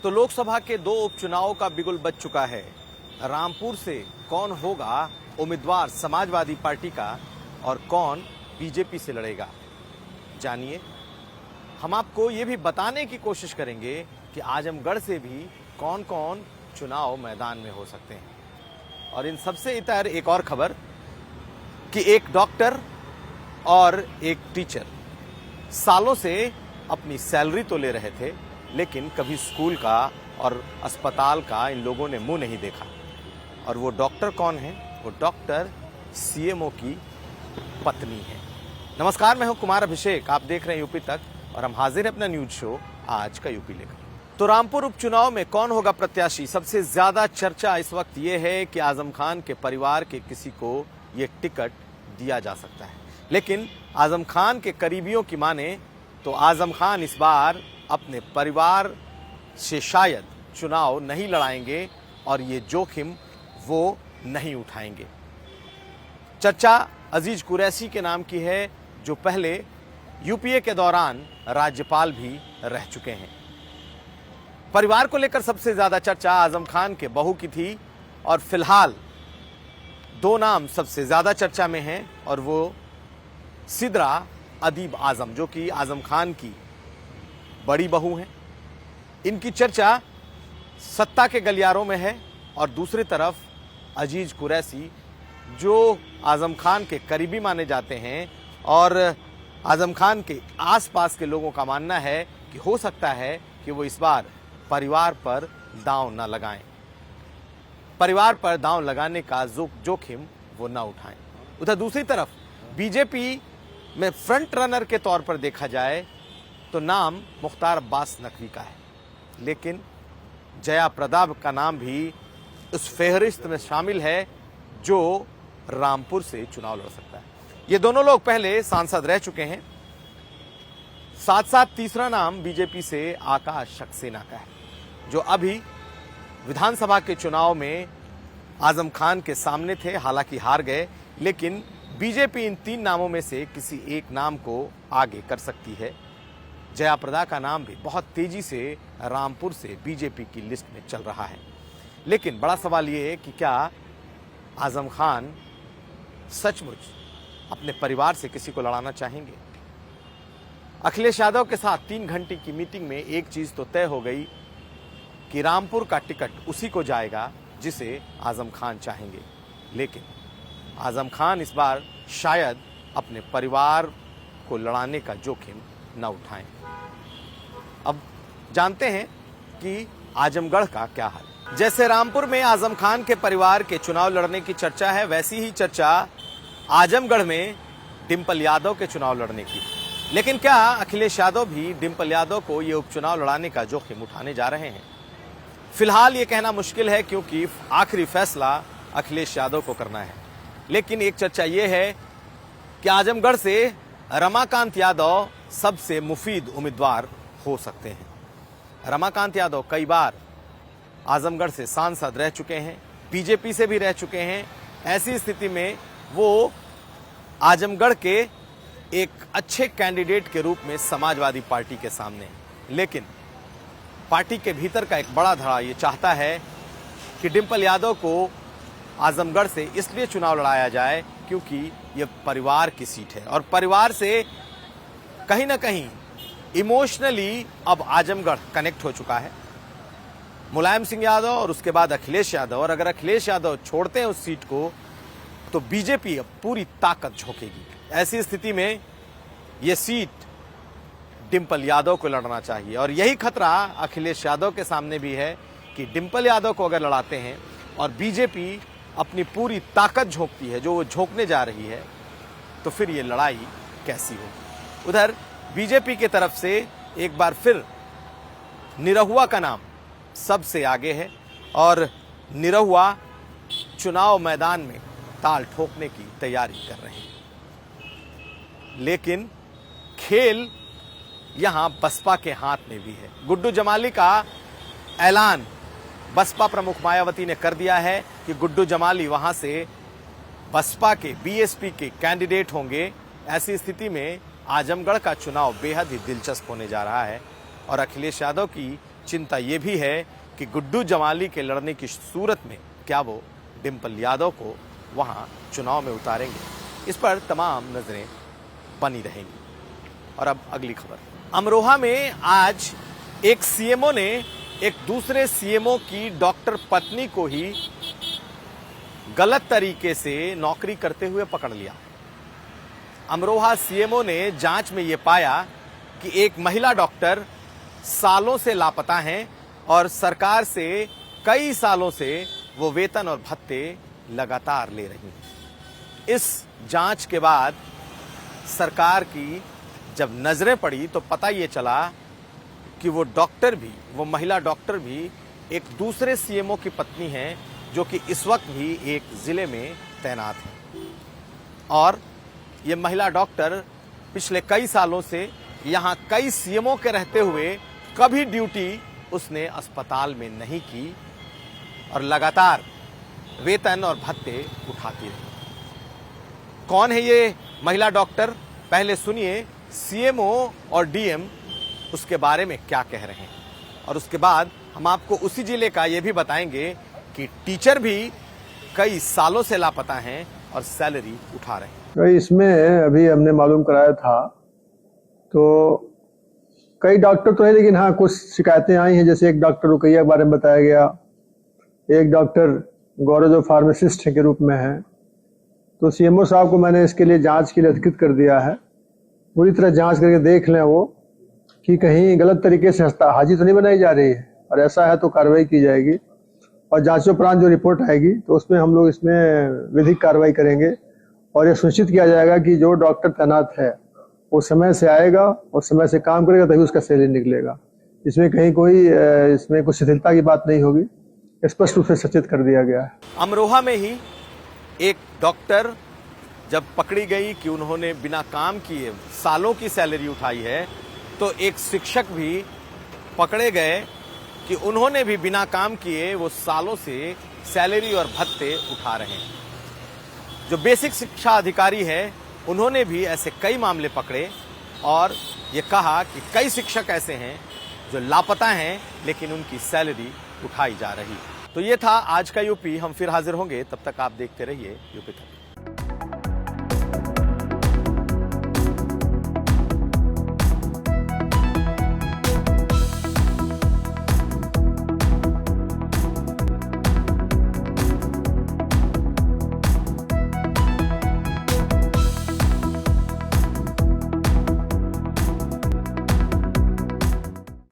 तो लोकसभा के 2 उपचुनावों का बिगुल बज चुका है। रामपुर से कौन होगा उम्मीदवार समाजवादी पार्टी का और कौन बीजेपी से लड़ेगा, जानिए। हम आपको ये भी बताने की कोशिश करेंगे कि आजमगढ़ से भी कौन कौन चुनाव मैदान में हो सकते हैं। और इन सबसे इतर एक और खबर कि एक डॉक्टर और एक टीचर सालों से अपनी सैलरी तो ले रहे थे, लेकिन कभी स्कूल का और अस्पताल का इन लोगों ने मुंह नहीं देखा। और वो डॉक्टर कौन है? वो डॉक्टर सीएमओ की पत्नी है। नमस्कार, मैं हूं कुमार अभिषेक, आप देख रहे हैं यूपी तक और हम हाजिर हैं अपना न्यूज शो आज का यूपी लेकर। तो रामपुर उपचुनाव में कौन होगा प्रत्याशी? सबसे ज्यादा चर्चा इस वक्त ये है कि आजम खान के परिवार के किसी को ये टिकट दिया जा सकता है, लेकिन आजम खान के करीबियों की माने तो आजम खान इस बार अपने परिवार से शायद चुनाव नहीं लड़ाएंगे और ये जोखिम वो नहीं उठाएंगे। चर्चा अजीज कुरैशी के नाम की है, जो पहले यूपीए के दौरान राज्यपाल भी रह चुके हैं। परिवार को लेकर सबसे ज्यादा चर्चा आजम खान के बहू की थी और फिलहाल 2 नाम सबसे ज्यादा चर्चा में हैं और वो सिद्रा अदीब आजम, जो कि आजम खान की बड़ी बहू हैं। इनकी चर्चा सत्ता के गलियारों में है और दूसरी तरफ अजीज कुरैशी, जो आजम खान के करीबी माने जाते हैं और आजम खान के आसपास के लोगों का मानना है कि हो सकता है कि वो इस बार परिवार पर दांव न लगाएं, परिवार पर दांव लगाने का जोखिम वो न उठाएं। उधर दूसरी तरफ बीजेपी में फ्रंट रनर के तौर पर देखा जाए तो नाम मुख्तार अब्बास नकवी का है, लेकिन जया प्रदा का नाम भी उस फेहरिस्त में शामिल है जो रामपुर से चुनाव लड़ सकता है। ये दोनों लोग पहले सांसद रह चुके हैं। साथ साथ तीसरा नाम बीजेपी से आकाश सक्सेना का है, जो अभी विधानसभा के चुनाव में आजम खान के सामने थे, हालांकि हार गए, लेकिन बीजेपी इन 3 नामों में से किसी एक नाम को आगे कर सकती है। जया प्रदा का नाम भी बहुत तेजी से रामपुर से बीजेपी की लिस्ट में चल रहा है, लेकिन बड़ा सवाल ये है कि क्या आजम खान सचमुच अपने परिवार से किसी को लड़ाना चाहेंगे? अखिलेश यादव के साथ 3 घंटे की मीटिंग में एक चीज तो तय हो गई कि रामपुर का टिकट उसी को जाएगा जिसे आजम खान चाहेंगे, लेकिन आजम खान इस बार शायद अपने परिवार को लड़ाने का जोखिम न उठाएं। अब जानते हैं कि आजमगढ़ का क्या हाल। जैसे रामपुर में आजम खान के परिवार के चुनाव लड़ने की चर्चा है, वैसी ही चर्चा आजमगढ़ में डिंपल यादव के चुनाव लड़ने की। लेकिन क्या अखिलेश यादव भी डिंपल यादव को ये उपचुनाव लड़ाने का जोखिम उठाने जा रहे हैं? फिलहाल ये कहना मुश्किल है, क्योंकि आखिरी फैसला अखिलेश यादव को करना है। लेकिन एक चर्चा ये है कि आजमगढ़ से रमाकांत यादव सबसे मुफीद उम्मीदवार हो सकते हैं। रमाकांत यादव कई बार आजमगढ़ से सांसद रह चुके हैं, बीजेपी से भी रह चुके हैं। ऐसी स्थिति में वो आजमगढ़ के एक अच्छे कैंडिडेट के रूप में समाजवादी पार्टी के सामने हैं। लेकिन पार्टी के भीतर का एक बड़ा धड़ा ये चाहता है कि डिंपल यादव को आजमगढ़ से इसलिए चुनाव लड़ाया जाए क्योंकि ये परिवार की सीट है और परिवार से कहीं ना कहीं इमोशनली अब आजमगढ़ कनेक्ट हो चुका है। मुलायम सिंह यादव और उसके बाद अखिलेश यादव, और अगर अखिलेश यादव छोड़ते हैं उस सीट को तो बीजेपी अब पूरी ताकत झोंकेगी। ऐसी स्थिति में ये सीट डिंपल यादव को लड़ना चाहिए और यही खतरा अखिलेश यादव के सामने भी है कि डिंपल यादव को अगर लड़ाते हैं और बीजेपी अपनी पूरी ताकत झोंकती है, जो वो झोंकने जा रही है, तो फिर ये लड़ाई कैसी होगी। उधर बीजेपी की तरफ से एक बार फिर निरहुआ का नाम सबसे आगे है और निरहुआ चुनाव मैदान में ताल ठोकने की तैयारी कर रहे हैं। लेकिन खेल यहां बसपा के हाथ में भी है। गुड्डू जमाली का ऐलान बसपा प्रमुख मायावती ने कर दिया है कि गुड्डू जमाली वहां से बसपा के बीएसपी के कैंडिडेट होंगे। ऐसी स्थिति में आजमगढ़ का चुनाव बेहद ही दिलचस्प होने जा रहा है और अखिलेश यादव की चिंता ये भी है कि गुड्डू जमाली के लड़ने की सूरत में क्या वो डिम्पल यादव को वहां चुनाव में उतारेंगे। इस पर तमाम नजरें बनी रहेंगी। और अब अगली खबर, अमरोहा में आज एक सीएमओ ने एक दूसरे सीएमओ की डॉक्टर पत्नी को ही गलत तरीके से नौकरी करते हुए पकड़ लिया। अमरोहा सीएमओ ने जांच में यह पाया कि एक महिला डॉक्टर सालों से लापता हैं और सरकार से कई सालों से वो वेतन और भत्ते लगातार ले रही हैं। इस जांच के बाद सरकार की जब नजरें पड़ी तो पता ये चला कि वो डॉक्टर भी, वो महिला डॉक्टर भी एक दूसरे सीएमओ की पत्नी हैं, जो कि इस वक्त भी एक जिले में तैनात है। और ये महिला डॉक्टर पिछले कई सालों से यहां कई सीएमओ के रहते हुए कभी ड्यूटी उसने अस्पताल में नहीं की और लगातार वेतन और भत्ते उठाती रही। कौन है ये महिला डॉक्टर? पहले सुनिए सीएमओ और डीएम उसके बारे में क्या कह रहे हैं, और उसके बाद हम आपको उसी जिले का ये भी बताएंगे कि टीचर भी कई सालों से लापता हैं और सैलरी उठा रहे हैं। इसमें अभी हमने मालूम कराया था तो कई डॉक्टर तो है, लेकिन हाँ कुछ शिकायतें आई हैं। जैसे एक डॉक्टर रुकैया के बारे में बताया गया, एक डॉक्टर गौरव जो फार्मासिस्ट के रूप में है। तो सीएमओ साहब को मैंने इसके लिए जांच के लिए अधिकृत कर दिया है। पूरी तरह जांच करके देख लें वो कि कहीं गलत तरीके से हाजी तो नहीं बनाई जा रही है, और ऐसा है तो कार्रवाई की जाएगी। और जांचोपरांत जो रिपोर्ट आएगी तो उसमें हम लोग इसमें विधिक कार्रवाई करेंगे और ये सुनिश्चित किया जाएगा कि जो डॉक्टर तैनात है वो समय से आएगा और समय से काम करेगा, तभी उसका सैलरी निकलेगा। इसमें कहीं कोई इसमें कुछ शिथिलता की बात नहीं होगी, स्पष्ट रूप से सचेत कर दिया गया है। अमरोहा में ही एक डॉक्टर जब पकड़ी गई कि उन्होंने बिना काम किए सालों की सैलरी उठाई है, तो एक शिक्षक भी पकड़े गए कि उन्होंने भी बिना काम किए वो सालों से सैलरी और भत्ते उठा रहे हैं। जो बेसिक शिक्षा अधिकारी है उन्होंने भी ऐसे कई मामले पकड़े और ये कहा कि कई शिक्षक ऐसे हैं जो लापता हैं, लेकिन उनकी सैलरी उठाई जा रही है। तो ये था आज का यूपी। हम फिर हाजिर होंगे, तब तक आप देखते रहिए यूपी तक।